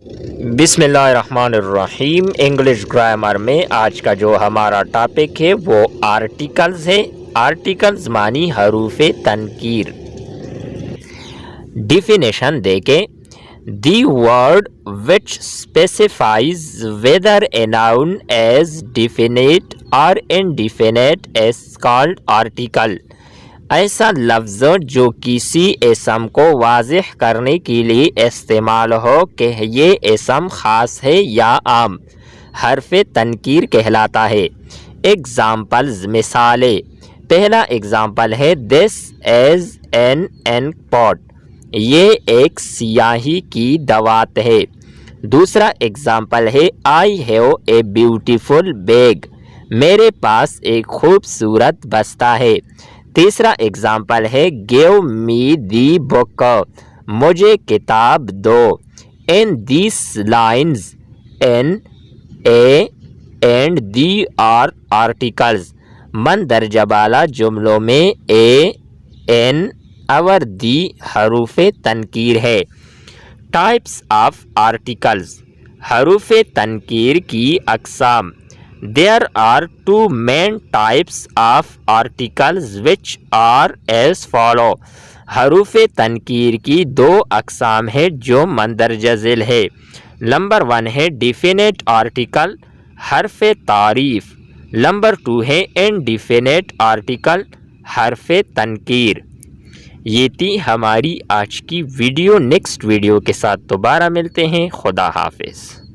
بسم اللہ الرحمن الرحیم۔ انگلش گرامر میں آج کا جو ہمارا ٹاپک ہے وہ آرٹیکلز ہے۔ آرٹیکلز معنی حروف تنکیر۔ ڈیفینیشن دیکھیں۔ The word which specifies whether a noun is definite اور انڈیفینیٹ از کالڈ آرٹیکل۔ ایسا لفظ جو کسی اسم کو واضح کرنے کے لیے استعمال ہو کہ یہ اسم خاص ہے یا عام، حرف تنکیر کہلاتا ہے۔ ایگزامپلز مثالیں۔ پہلا ایگزامپل ہے دس از این انک پاٹ، یہ ایک سیاہی کی دوات ہے۔ دوسرا ایگزامپل ہے I have a beautiful bag, میرے پاس ایک خوبصورت بستہ ہے۔ تیسرا ایگزامپل ہے گیو می دی بک، مجھے کتاب دو۔ In this lines in a and the are articles, مندرجہ بالا جملوں میں اے، ان اور دی حروف تنکیر ہے۔ ٹائپس آف آرٹیکلز، حروف تنکیر کی اقسام۔ There are two main types of articles which are as follow۔ حروف تنکیر کی دو اقسام ہیں جو مندرجہ ذیل ہے۔ نمبر 1 ہے ڈیفینیٹ آرٹیکل، حرف تعریف۔ نمبر 2 ہے انڈیفینیٹ آرٹیکل، حرف تنکیر۔ یہ تھی ہماری آج کی ویڈیو۔ نیکسٹ ویڈیو کے ساتھ دوبارہ ملتے ہیں۔ خدا حافظ۔